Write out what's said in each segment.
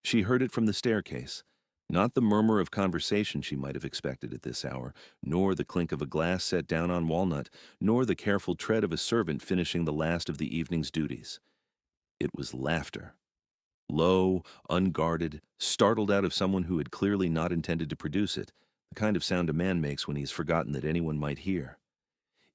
She heard it from the staircase, not the murmur of conversation she might have expected at this hour, nor the clink of a glass set down on walnut, nor the careful tread of a servant finishing the last of the evening's duties. It was laughter. Low, unguarded, startled out of someone who had clearly not intended to produce it, the kind of sound a man makes when he has forgotten that anyone might hear.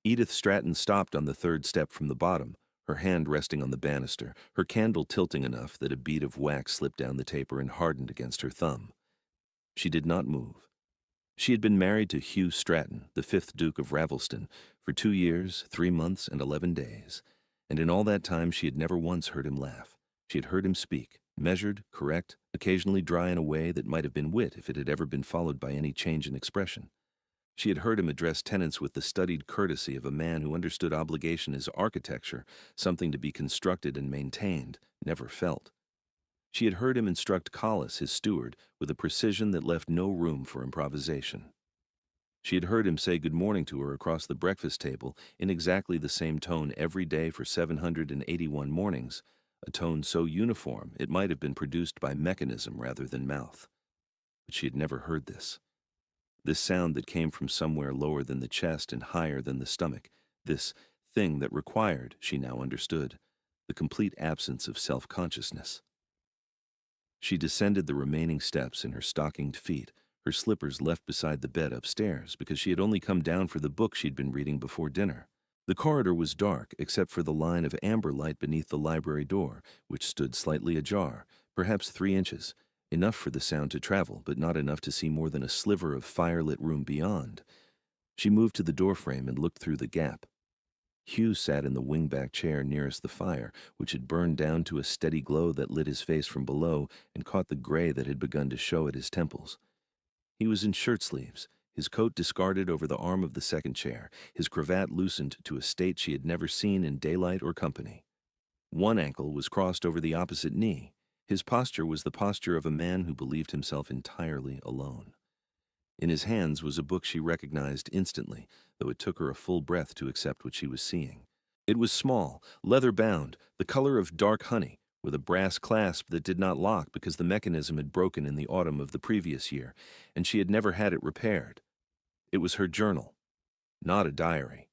Edith Stratton stopped on the third step from the bottom, her hand resting on the banister, her candle tilting enough that a bead of wax slipped down the taper and hardened against her thumb. She did not move. She had been married to Hugh Stratton, the 5th Duke of Ravelston, for 2 years, 3 months, and 11 days, and in all that time she had never once heard him laugh. She had heard him speak, measured, correct, occasionally dry in a way that might have been wit if it had ever been followed by any change in expression. She had heard him address tenants with the studied courtesy of a man who understood obligation as architecture, something to be constructed and maintained, never felt. She had heard him instruct Collis, his steward, with a precision that left no room for improvisation. She had heard him say good morning to her across the breakfast table in exactly the same tone every day for 781 mornings, a tone so uniform it might have been produced by mechanism rather than mouth. But she had never heard this. This sound that came from somewhere lower than the chest and higher than the stomach, this thing that required, she now understood, the complete absence of self-consciousness. She descended the remaining steps in her stockinged feet, her slippers left beside the bed upstairs because she had only come down for the book she'd been reading before dinner. The corridor was dark except for the line of amber light beneath the library door, which stood slightly ajar, perhaps 3 inches, enough for the sound to travel, but not enough to see more than a sliver of firelit room beyond. She moved to the doorframe and looked through the gap. Hugh sat in the wingback chair nearest the fire, which had burned down to a steady glow that lit his face from below and caught the gray that had begun to show at his temples. He was in shirt sleeves, his coat discarded over the arm of the second chair, his cravat loosened to a state she had never seen in daylight or company. One ankle was crossed over the opposite knee. His posture was the posture of a man who believed himself entirely alone. In his hands was a book she recognized instantly, though it took her a full breath to accept what she was seeing. It was small, leather-bound, the color of dark honey, with a brass clasp that did not lock because the mechanism had broken in the autumn of the previous year, and she had never had it repaired. It was her journal, not a diary.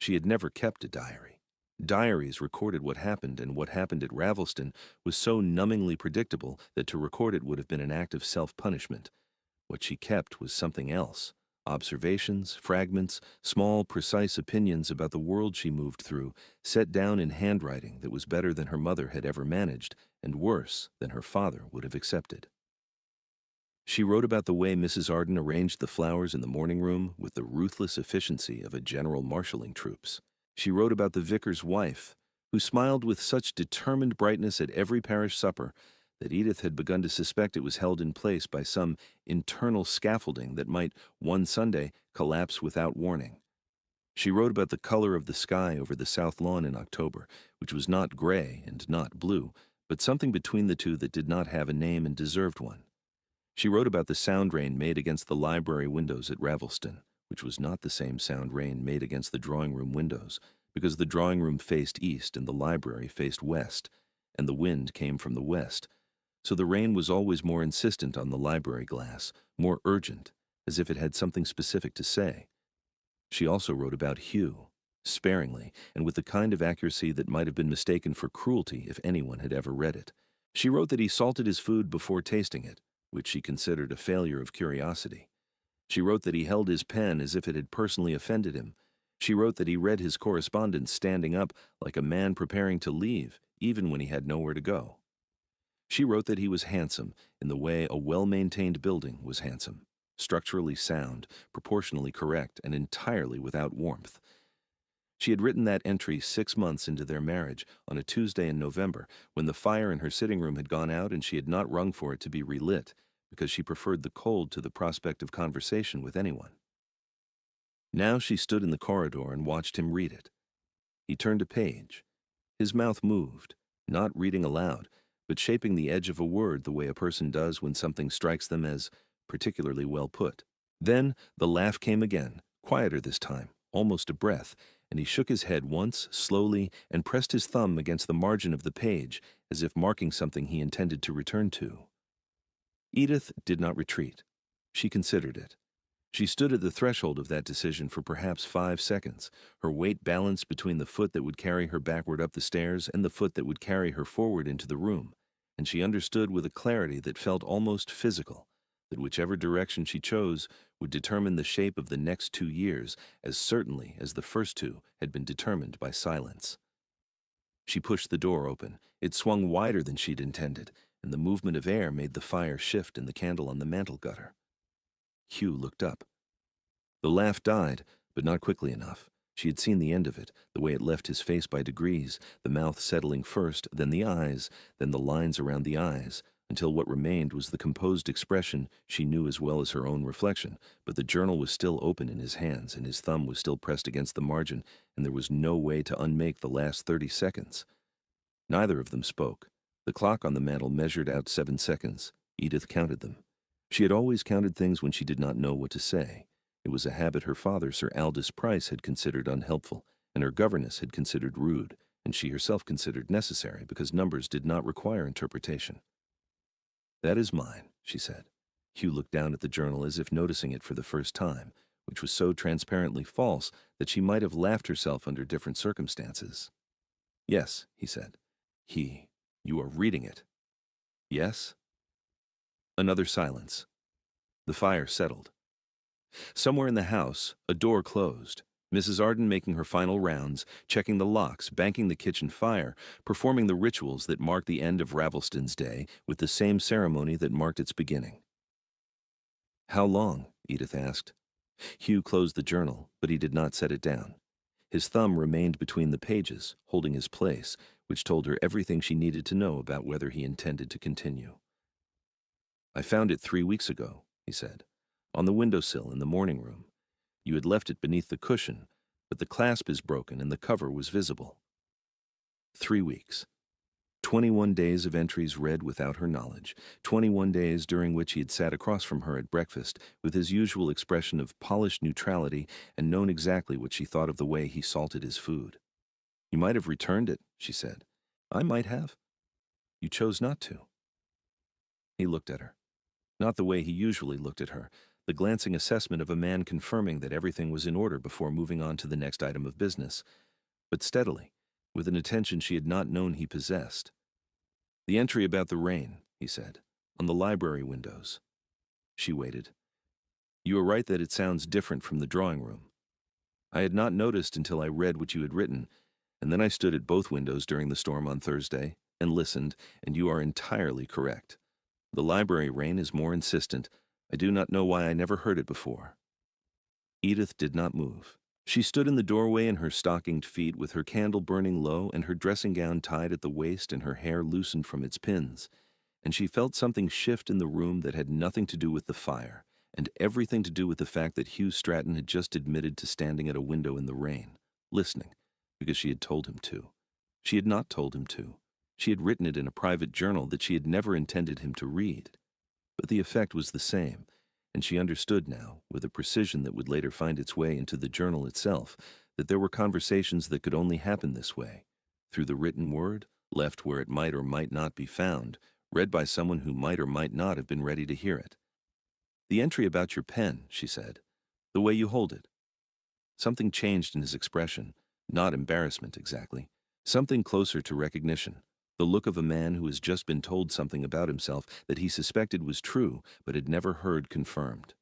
She had never kept a diary. Diaries recorded what happened, and what happened at Ravelston was so numbingly predictable that to record it would have been an act of self-punishment. What she kept was something else. Observations, fragments, small, precise opinions about the world she moved through, set down in handwriting that was better than her mother had ever managed, and worse than her father would have accepted. She wrote about the way Mrs. Arden arranged the flowers in the morning room with the ruthless efficiency of a general marshalling troops. She wrote about the vicar's wife, who smiled with such determined brightness at every parish supper that Edith had begun to suspect it was held in place by some internal scaffolding that might, one Sunday, collapse without warning. She wrote about the color of the sky over the south lawn in October, which was not gray and not blue, but something between the two that did not have a name and deserved one. She wrote about the sound rain made against the library windows at Ravelston, which was not the same sound rain made against the drawing-room windows, because the drawing-room faced east and the library faced west, and the wind came from the west, so the rain was always more insistent on the library glass, more urgent, as if it had something specific to say. She also wrote about Hugh, sparingly, and with the kind of accuracy that might have been mistaken for cruelty if anyone had ever read it. She wrote that he salted his food before tasting it, which she considered a failure of curiosity. She wrote that he held his pen as if it had personally offended him. She wrote that he read his correspondence standing up like a man preparing to leave, even when he had nowhere to go. She wrote that he was handsome in the way a well-maintained building was handsome, structurally sound, proportionally correct, and entirely without warmth. She had written that entry 6 months into their marriage, on a Tuesday in November, when the fire in her sitting room had gone out and she had not rung for it to be relit, because she preferred the cold to the prospect of conversation with anyone. Now she stood in the corridor and watched him read it. He turned a page. His mouth moved, not reading aloud, but shaping the edge of a word the way a person does when something strikes them as particularly well put. Then the laugh came again, quieter this time, almost a breath, and he shook his head once, slowly, and pressed his thumb against the margin of the page, as if marking something he intended to return to. Edith did not retreat. She considered it. She stood at the threshold of that decision for perhaps 5 seconds, her weight balanced between the foot that would carry her backward up the stairs and the foot that would carry her forward into the room, and she understood with a clarity that felt almost physical that whichever direction she chose would determine the shape of the next 2 years as certainly as the first two had been determined by silence. She pushed the door open. It swung wider than she'd intended, and the movement of air made the fire shift in the candle on the mantel gutter. Hugh looked up. The laugh died, but not quickly enough. She had seen the end of it, the way it left his face by degrees, the mouth settling first, then the eyes, then the lines around the eyes, until what remained was the composed expression she knew as well as her own reflection, but the journal was still open in his hands, and his thumb was still pressed against the margin, and there was no way to unmake the last 30 seconds. Neither of them spoke. The clock on the mantel measured out 7 seconds. Edith counted them. She had always counted things when she did not know what to say. It was a habit her father, Sir Aldous Price, had considered unhelpful, and her governess had considered rude, and she herself considered necessary because numbers did not require interpretation. "That is mine," she said. Hugh looked down at the journal as if noticing it for the first time, which was so transparently false that she might have laughed herself under different circumstances. "Yes," he said. You are reading it." "Yes?" Another silence. The fire settled. Somewhere in the house, a door closed. Mrs. Arden making her final rounds, checking the locks, banking the kitchen fire, performing the rituals that marked the end of Ravelston's day with the same ceremony that marked its beginning. "How long?" Edith asked. Hugh closed the journal, but he did not set it down. His thumb remained between the pages, holding his place, which told her everything she needed to know about whether he intended to continue. "I found it 3 weeks ago," he said, "on the windowsill in the morning room. You had left it beneath the cushion, but the clasp is broken and the cover was visible." 3 weeks. 21 days of entries read without her knowledge, 21 days during which he had sat across from her at breakfast with his usual expression of polished neutrality and known exactly what she thought of the way he salted his food. "You might have returned it," she said. "I might have." "You chose not to." He looked at her. Not the way he usually looked at her, the glancing assessment of a man confirming that everything was in order before moving on to the next item of business, but steadily, with an attention she had not known he possessed. "The entry about the rain," he said, "on the library windows." She waited. "You are right that it sounds different from the drawing room. I had not noticed until I read what you had written, and then I stood at both windows during the storm on Thursday and listened, and you are entirely correct. The library rain is more insistent. I do not know why I never heard it before." Edith did not move. She stood in the doorway in her stockinged feet with her candle burning low and her dressing gown tied at the waist and her hair loosened from its pins, and she felt something shift in the room that had nothing to do with the fire, and everything to do with the fact that Hugh Stratton had just admitted to standing at a window in the rain, listening, because she had told him to. She had not told him to. She had written it in a private journal that she had never intended him to read. But the effect was the same, and she understood now, with a precision that would later find its way into the journal itself, that there were conversations that could only happen this way, through the written word, left where it might or might not be found, read by someone who might or might not have been ready to hear it. "The entry about your pen," she said, "the way you hold it." Something changed in his expression, not embarrassment exactly, something closer to recognition. The look of a man who has just been told something about himself that he suspected was true but had never heard confirmed.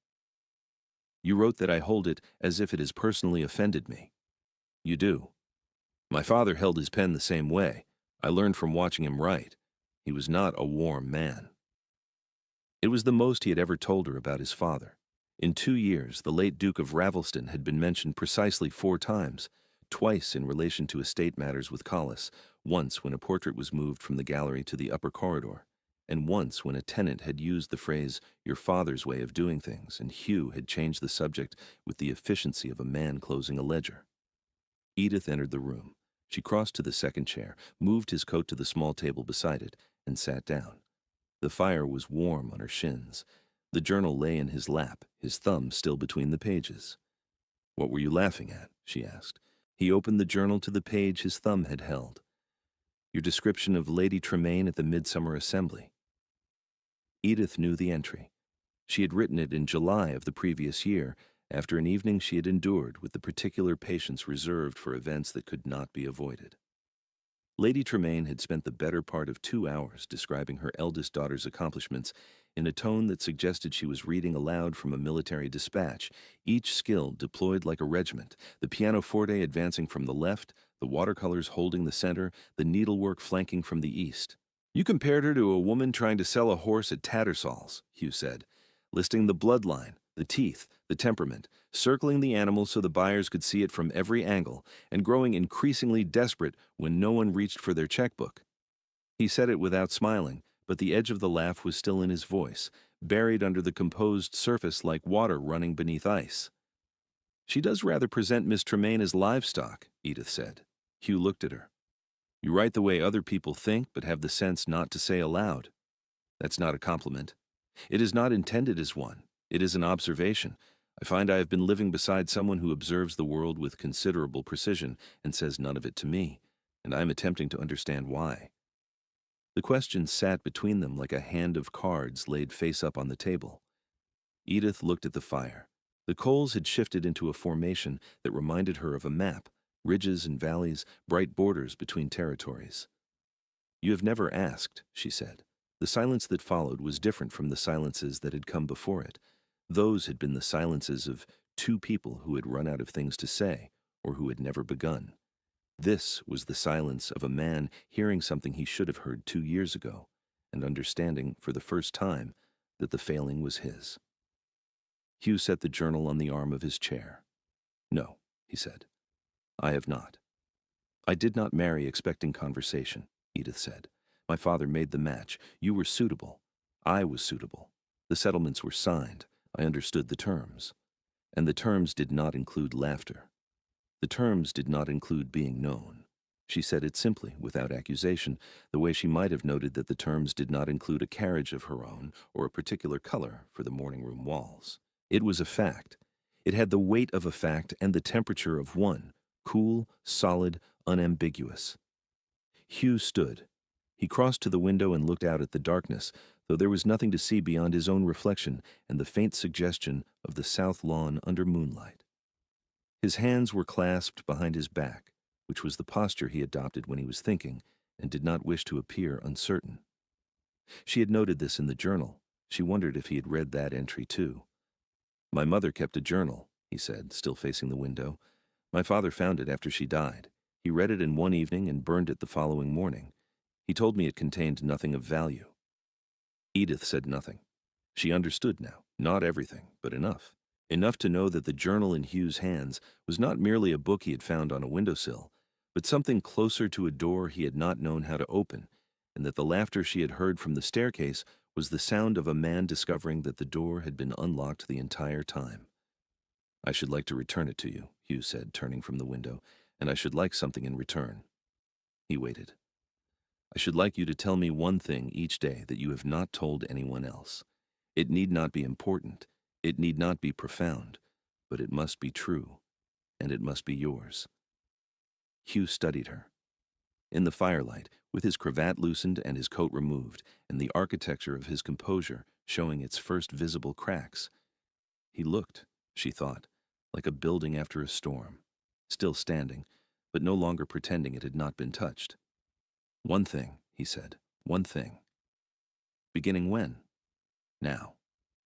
"You wrote that I hold it as if it has personally offended me." "You do. My father held his pen the same way. I learned from watching him write. He was not a warm man." It was the most he had ever told her about his father. In 2 years, the late Duke of Ravelston had been mentioned precisely 4 times, twice in relation to estate matters with Collis, once when a portrait was moved from the gallery to the upper corridor, and once when a tenant had used the phrase, "your father's way of doing things," and Hugh had changed the subject with the efficiency of a man closing a ledger. Edith entered the room. She crossed to the second chair, moved his coat to the small table beside it, and sat down. The fire was warm on her shins. The journal lay in his lap, his thumb still between the pages. "What were you laughing at?" she asked. He opened the journal to the page his thumb had held. "Your description of Lady Tremaine at the Midsummer Assembly." Edith knew the entry. She had written it in July of the previous year, after an evening she had endured with the particular patience reserved for events that could not be avoided. Lady Tremaine had spent the better part of 2 hours describing her eldest daughter's accomplishments in a tone that suggested she was reading aloud from a military dispatch, each skill deployed like a regiment, the pianoforte advancing from the left, the watercolors holding the center, the needlework flanking from the east. You compared her to a woman trying to sell a horse at Tattersall's, Hugh said, listing the bloodline, the teeth, the temperament, circling the animal so the buyers could see it from every angle, and growing increasingly desperate when no one reached for their checkbook. He said it without smiling, but the edge of the laugh was still in his voice, buried under the composed surface like water running beneath ice. She does rather present Miss Tremaine as livestock, Edith said. Hugh looked at her. You write the way other people think, but have the sense not to say aloud. That's not a compliment. It is not intended as one. It is an observation. I find I have been living beside someone who observes the world with considerable precision and says none of it to me, and I am attempting to understand why. The question sat between them like a hand of cards laid face up on the table. Edith looked at the fire. The coals had shifted into a formation that reminded her of a map, ridges and valleys, bright borders between territories. You have never asked, she said. The silence that followed was different from the silences that had come before it. Those had been the silences of two people who had run out of things to say, or who had never begun. This was the silence of a man hearing something he should have heard 2 years ago, and understanding, for the first time, that the failing was his. Hugh set the journal on the arm of his chair. No, he said. I have not. I did not marry expecting conversation, Edith said. My father made the match. You were suitable. I was suitable. The settlements were signed. I understood the terms. And the terms did not include laughter. The terms did not include being known. She said it simply, without accusation, the way she might have noted that the terms did not include a carriage of her own or a particular color for the morning-room walls. It was a fact. It had the weight of a fact and the temperature of one, cool, solid, unambiguous. Hugh stood. He crossed to the window and looked out at the darkness, though there was nothing to see beyond his own reflection and the faint suggestion of the south lawn under moonlight. His hands were clasped behind his back, which was the posture he adopted when he was thinking and did not wish to appear uncertain. She had noted this in the journal. She wondered if he had read that entry too. My mother kept a journal, he said, still facing the window. My father found it after she died. He read it in one evening and burned it the following morning. He told me it contained nothing of value. Edith said nothing. She understood now, not everything, but enough. Enough to know that the journal in Hugh's hands was not merely a book he had found on a windowsill, but something closer to a door he had not known how to open, and that the laughter she had heard from the staircase was the sound of a man discovering that the door had been unlocked the entire time. I should like to return it to you, Hugh said, turning from the window, and I should like something in return. He waited. I should like you to tell me one thing each day that you have not told anyone else. It need not be important. It need not be profound, but it must be true, and it must be yours. Hugh studied her. In the firelight, with his cravat loosened and his coat removed, and the architecture of his composure showing its first visible cracks, he looked, she thought, like a building after a storm, still standing, but no longer pretending it had not been touched. One thing, he said, one thing. Beginning when? Now.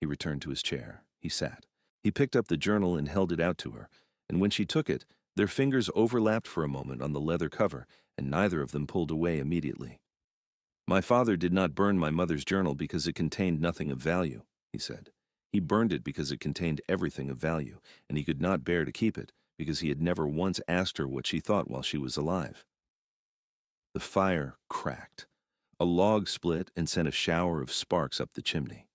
He returned to his chair. He sat. He picked up the journal and held it out to her, and when she took it, their fingers overlapped for a moment on the leather cover, and neither of them pulled away immediately. My father did not burn my mother's journal because it contained nothing of value, he said. He burned it because it contained everything of value, and he could not bear to keep it because he had never once asked her what she thought while she was alive. The fire cracked. A log split and sent a shower of sparks up the chimney.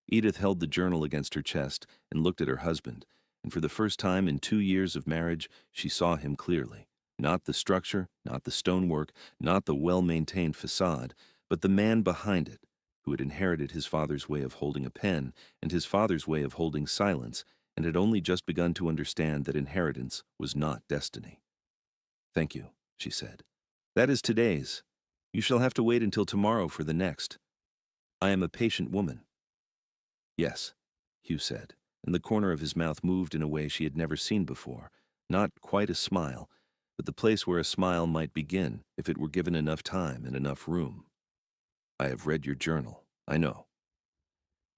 Edith held the journal against her chest and looked at her husband, and for the first time in 2 years of marriage, she saw him clearly. Not the structure, not the stonework, not the well-maintained facade, but the man behind it, who had inherited his father's way of holding a pen and his father's way of holding silence, and had only just begun to understand that inheritance was not destiny. Thank you, she said. That is today's. You shall have to wait until tomorrow for the next. I am a patient woman. Yes, Hugh said, and the corner of his mouth moved in a way she had never seen before. Not quite a smile, but the place where a smile might begin if it were given enough time and enough room. I have read your journal, I know.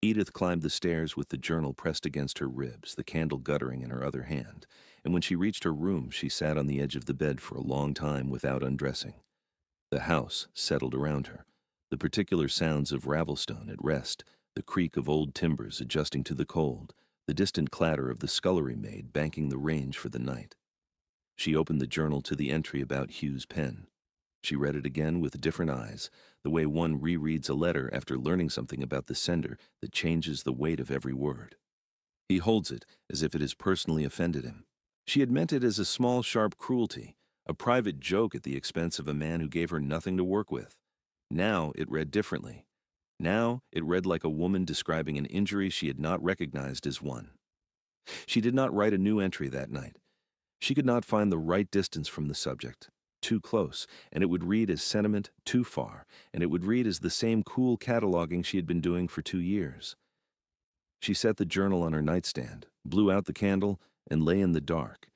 Edith climbed the stairs with the journal pressed against her ribs, the candle guttering in her other hand, and when she reached her room, she sat on the edge of the bed for a long time without undressing. The house settled around her, the particular sounds of Ravelstone at rest, the creak of old timbers adjusting to the cold, the distant clatter of the scullery maid banking the range for the night. She opened the journal to the entry about Hugh's pen. She read it again with different eyes, the way one rereads a letter after learning something about the sender that changes the weight of every word. He holds it as if it has personally offended him. She had meant it as a small, sharp cruelty, a private joke at the expense of a man who gave her nothing to work with. Now it read differently. Now it read like a woman describing an injury she had not recognized as one. She did not write a new entry that night. She could not find the right distance from the subject. Too close, and it would read as sentiment; too far, and it would read as the same cool cataloging she had been doing for 2 years. She set the journal on her nightstand, blew out the candle, and lay in the dark.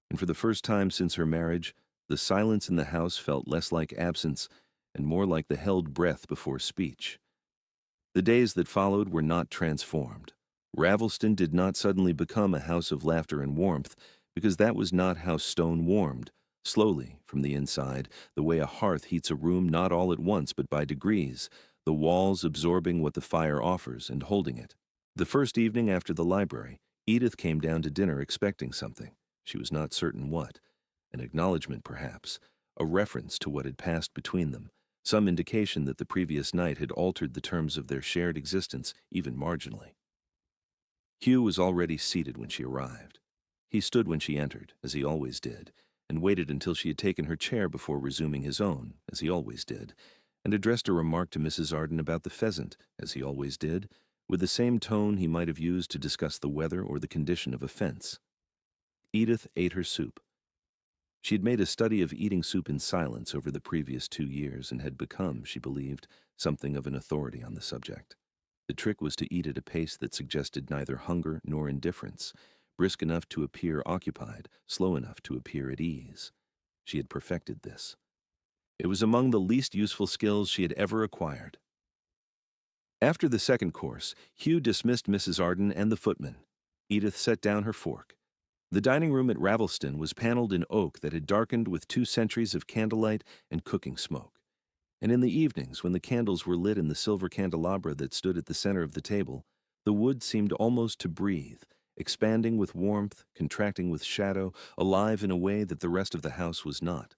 And for the first time since her marriage, the silence in the house felt less like absence and more like the held breath before speech. The days that followed were not transformed. Ravelston did not suddenly become a house of laughter and warmth, because that was not how stone warmed, slowly, from the inside, the way a hearth heats a room not all at once but by degrees, the walls absorbing what the fire offers and holding it. The first evening after the library, Edith came down to dinner expecting something. She was not certain what. An acknowledgment, perhaps, a reference to what had passed between them, some indication that the previous night had altered the terms of their shared existence even marginally. Hugh was already seated when she arrived. He stood when she entered, as he always did, and waited until she had taken her chair before resuming his own, as he always did, and addressed a remark to Mrs. Arden about the pheasant, as he always did, with the same tone he might have used to discuss the weather or the condition of a fence. Edith ate her soup. She had made a study of eating soup in silence over the previous 2 years and had become, she believed, something of an authority on the subject. The trick was to eat at a pace that suggested neither hunger nor indifference, brisk enough to appear occupied, slow enough to appear at ease. She had perfected this. It was among the least useful skills she had ever acquired. After the second course, Hugh dismissed Mrs. Arden and the footman. Edith set down her fork. The dining room at Ravelston was paneled in oak that had darkened with 2 centuries of candlelight and cooking smoke. And in the evenings, when the candles were lit in the silver candelabra that stood at the center of the table, the wood seemed almost to breathe, expanding with warmth, contracting with shadow, alive in a way that the rest of the house was not.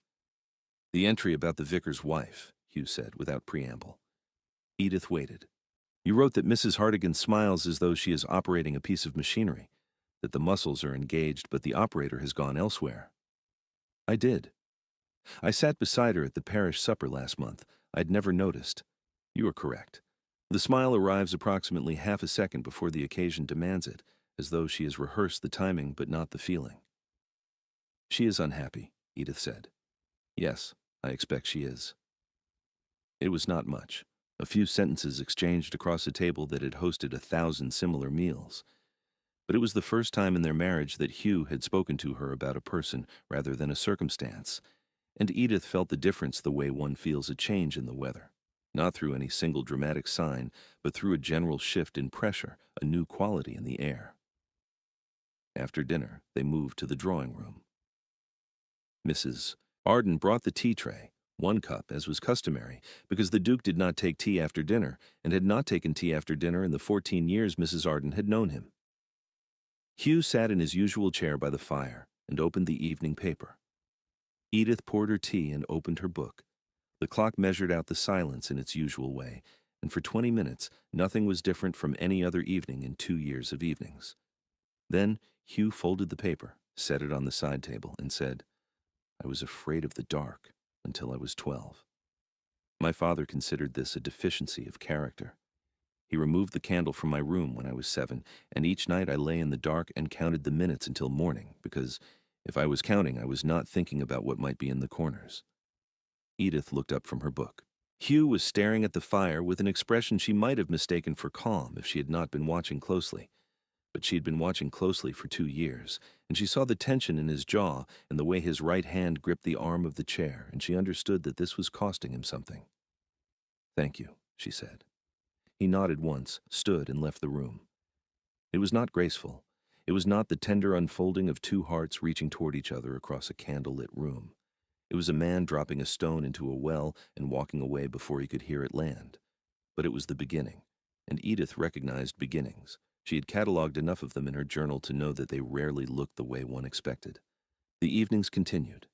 The entry about the vicar's wife, Hugh said, without preamble. Edith waited. You wrote that Mrs. Hartigan smiles as though she is operating a piece of machinery, that the muscles are engaged but the operator has gone elsewhere. I did. I sat beside her at the parish supper last month. I'd never noticed. You are correct. The smile arrives approximately half a second before the occasion demands it, as though she has rehearsed the timing but not the feeling. She is unhappy, Edith said. Yes, I expect she is. It was not much. A few sentences exchanged across a table that had hosted 1,000 similar meals. But it was the first time in their marriage that Hugh had spoken to her about a person rather than a circumstance, and Edith felt the difference the way one feels a change in the weather, not through any single dramatic sign, but through a general shift in pressure, a new quality in the air. After dinner, they moved to the drawing room. Mrs. Arden brought the tea tray, 1 cup, as was customary, because the Duke did not take tea after dinner, and had not taken tea after dinner in the 14 years Mrs. Arden had known him. Hugh sat in his usual chair by the fire and opened the evening paper. Edith poured her tea and opened her book. The clock measured out the silence in its usual way, and for 20 minutes nothing was different from any other evening in 2 years of evenings. Then Hugh folded the paper, set it on the side table, and said, I was afraid of the dark until I was 12. My father considered this a deficiency of character. He removed the candle from my room when I was 7, and each night I lay in the dark and counted the minutes until morning, because if I was counting, I was not thinking about what might be in the corners. Edith looked up from her book. Hugh was staring at the fire with an expression she might have mistaken for calm if she had not been watching closely. But she had been watching closely for 2 years, and she saw the tension in his jaw and the way his right hand gripped the arm of the chair, and she understood that this was costing him something. "Thank you," she said. He nodded once, stood, and left the room. It was not graceful. It was not the tender unfolding of two hearts reaching toward each other across a candle-lit room. It was a man dropping a stone into a well and walking away before he could hear it land. But it was the beginning, and Edith recognized beginnings. She had catalogued enough of them in her journal to know that they rarely looked the way one expected. The evenings continued.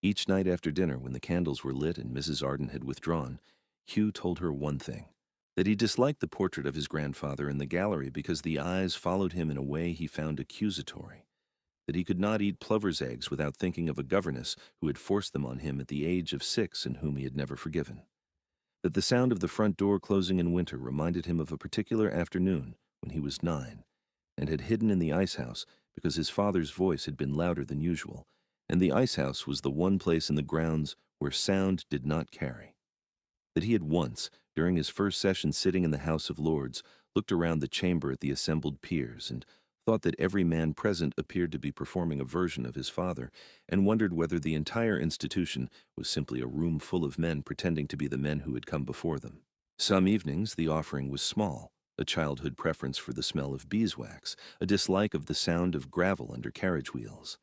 Each night after dinner, when the candles were lit and Mrs. Arden had withdrawn, Hugh told her one thing, that he disliked the portrait of his grandfather in the gallery because the eyes followed him in a way he found accusatory, that he could not eat plover's eggs without thinking of a governess who had forced them on him at the age of 6 and whom he had never forgiven, that the sound of the front door closing in winter reminded him of a particular afternoon when he was 9, and had hidden in the ice house because his father's voice had been louder than usual, and the ice house was the one place in the grounds where sound did not carry. That he had once, during his first session sitting in the House of Lords, looked around the chamber at the assembled peers and thought that every man present appeared to be performing a version of his father, and wondered whether the entire institution was simply a room full of men pretending to be the men who had come before them. Some evenings the offering was small, a childhood preference for the smell of beeswax, a dislike of the sound of gravel under carriage wheels.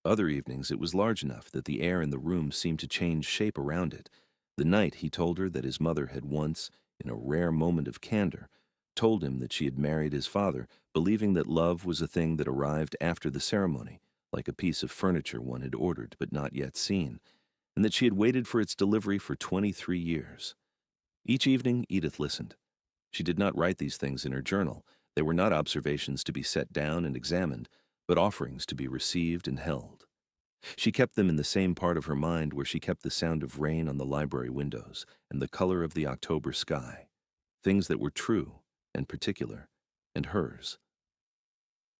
Other evenings it was large enough that the air in the room seemed to change shape around it. The night he told her that his mother had once, in a rare moment of candor, told him that she had married his father, believing that love was a thing that arrived after the ceremony, like a piece of furniture one had ordered but not yet seen, and that she had waited for its delivery for 23 years. Each evening Edith listened. She did not write these things in her journal. They were not observations to be set down and examined, but offerings to be received and held. She kept them in the same part of her mind where she kept the sound of rain on the library windows and the color of the October sky, things that were true and particular, and hers.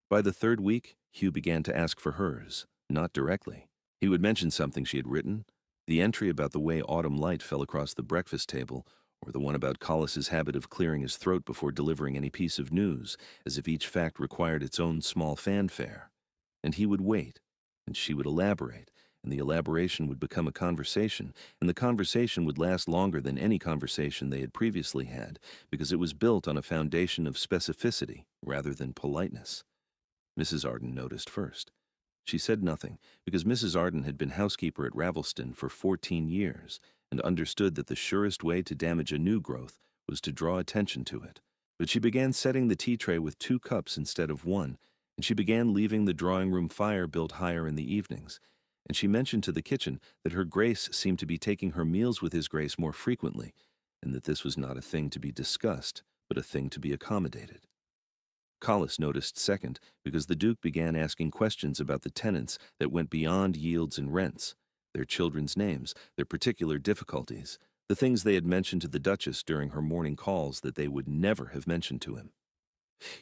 By the third week, Hugh began to ask for hers, not directly. He would mention something she had written, the entry about the way autumn light fell across the breakfast table, or the one about Collis's habit of clearing his throat before delivering any piece of news, as if each fact required its own small fanfare. And he would wait, and she would elaborate, and the elaboration would become a conversation, and the conversation would last longer than any conversation they had previously had, because it was built on a foundation of specificity rather than politeness. Mrs. Arden noticed first. She said nothing, because Mrs. Arden had been housekeeper at Ravelston for 14 years, and understood that the surest way to damage a new growth was to draw attention to it. But she began setting the tea tray with 2 cups instead of 1, and she began leaving the drawing-room fire built higher in the evenings, and she mentioned to the kitchen that her Grace seemed to be taking her meals with his Grace more frequently, and that this was not a thing to be discussed, but a thing to be accommodated. Collis noticed second, because the Duke began asking questions about the tenants that went beyond yields and rents, their children's names, their particular difficulties, the things they had mentioned to the Duchess during her morning calls that they would never have mentioned to him.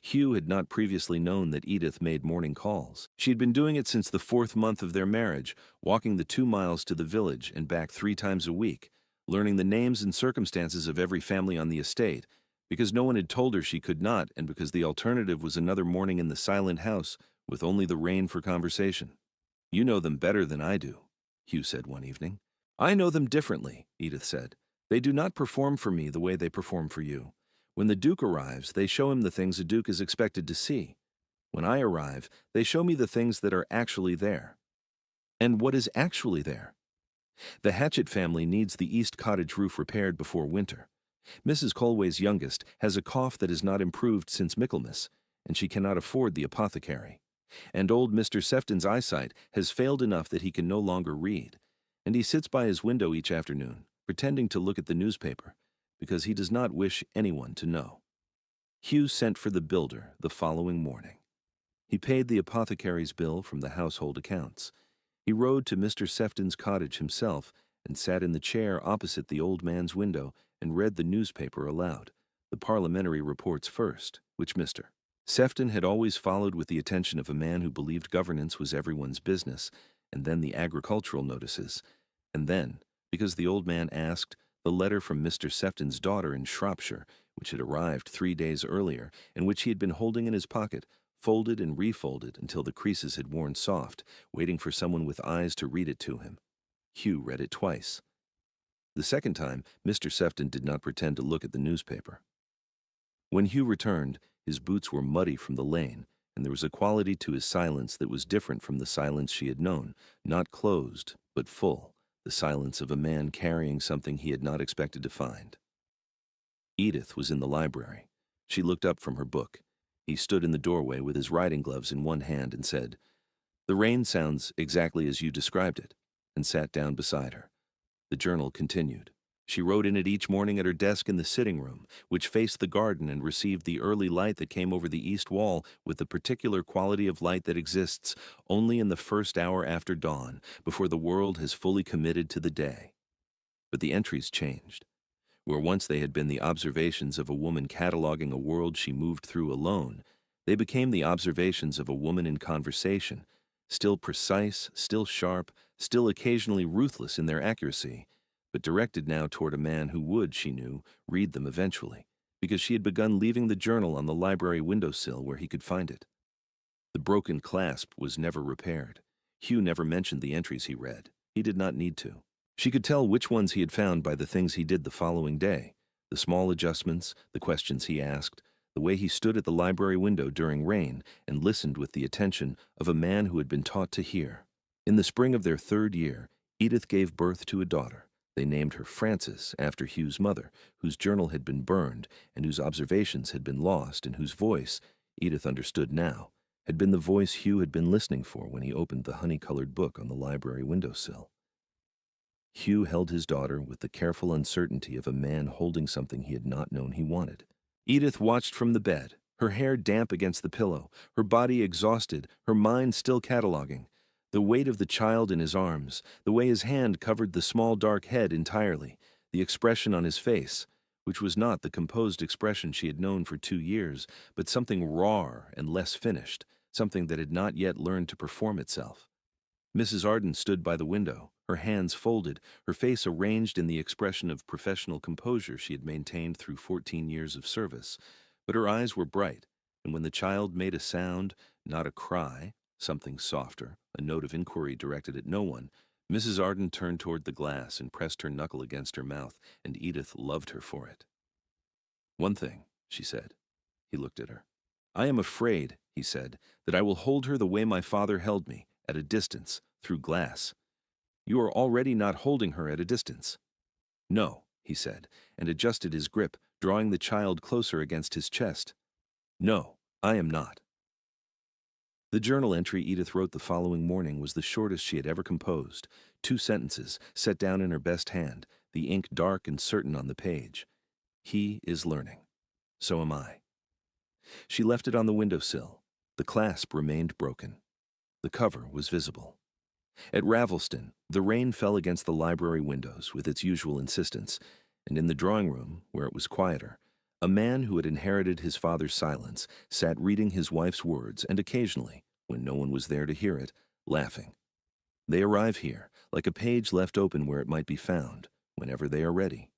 Hugh had not previously known that Edith made morning calls. She had been doing it since the 4th month of their marriage, walking the 2 miles to the village and back 3 times a week, learning the names and circumstances of every family on the estate, because no one had told her she could not, and because the alternative was another morning in the silent house with only the rain for conversation. "You know them better than I do," Hugh said one evening. "I know them differently," Edith said. "They do not perform for me the way they perform for you. When the Duke arrives, they show him the things a Duke is expected to see. When I arrive, they show me the things that are actually there." "And what is actually there?" "The Hatchett family needs the east cottage roof repaired before winter. Mrs. Colway's youngest has a cough that has not improved since Michaelmas, and she cannot afford the apothecary. And old Mr. Sefton's eyesight has failed enough that he can no longer read, and he sits by his window each afternoon, pretending to look at the newspaper, because he does not wish anyone to know." Hugh sent for the builder the following morning. He paid the apothecary's bill from the household accounts. He rode to Mr. Sefton's cottage himself and sat in the chair opposite the old man's window and read the newspaper aloud, the parliamentary reports first, which Mr. Sefton had always followed with the attention of a man who believed governance was everyone's business, and then the agricultural notices, and then, because the old man asked, The letter from Mr. Sefton's daughter in Shropshire, which had arrived 3 days earlier, and which he had been holding in his pocket, folded and refolded until the creases had worn soft, waiting for someone with eyes to read it to him. Hugh read it twice. The second time, Mr. Sefton did not pretend to look at the newspaper. When Hugh returned, his boots were muddy from the lane, and there was a quality to his silence that was different from the silence she had known, not closed, but full, the silence of a man carrying something he had not expected to find. Edith was in the library. She looked up from her book. He stood in the doorway with his riding gloves in one hand and said, "The rain sounds exactly as you described it," and sat down beside her. The journal continued. She wrote in it each morning at her desk in the sitting room, which faced the garden and received the early light that came over the east wall with the particular quality of light that exists only in the first hour after dawn, before the world has fully committed to the day. But the entries changed. Where once they had been the observations of a woman cataloging a world she moved through alone, they became the observations of a woman in conversation, still precise, still sharp, still occasionally ruthless in their accuracy, but directed now toward a man who would, she knew, read them eventually, because she had begun leaving the journal on the library windowsill where he could find it. The broken clasp was never repaired. Hugh never mentioned the entries he read. He did not need to. She could tell which ones he had found by the things he did the following day, the small adjustments, the questions he asked, the way he stood at the library window during rain and listened with the attention of a man who had been taught to hear. In the spring of their 3rd year, Edith gave birth to a daughter. They named her Frances after Hugh's mother, whose journal had been burned and whose observations had been lost and whose voice, Edith understood now, had been the voice Hugh had been listening for when he opened the honey-colored book on the library windowsill. Hugh held his daughter with the careful uncertainty of a man holding something he had not known he wanted. Edith watched from the bed, her hair damp against the pillow, her body exhausted, her mind still cataloging. The weight of the child in his arms, the way his hand covered the small dark head entirely, the expression on his face, which was not the composed expression she had known for 2 years, but something rawer and less finished, something that had not yet learned to perform itself. Mrs. Arden stood by the window, her hands folded, her face arranged in the expression of professional composure she had maintained through 14 years of service, but her eyes were bright, and when the child made a sound, not a cry, something softer, a note of inquiry directed at no one, Mrs. Arden turned toward the glass and pressed her knuckle against her mouth, and Edith loved her for it. "One thing," she said. He looked at her. "I am afraid," he said, "that I will hold her the way my father held me, at a distance, through glass. You are already not holding her at a distance." "No," he said, and adjusted his grip, drawing the child closer against his chest. "No, I am not." The journal entry Edith wrote the following morning was the shortest she had ever composed. 2 sentences, set down in her best hand, the ink dark and certain on the page. "He is learning. So am I." She left it on the windowsill. The clasp remained broken. The cover was visible. At Ravelston, the rain fell against the library windows with its usual insistence, and in the drawing room, where it was quieter, a man who had inherited his father's silence sat reading his wife's words and occasionally, when no one was there to hear it, laughing. They arrive here, like a page left open where it might be found, whenever they are ready.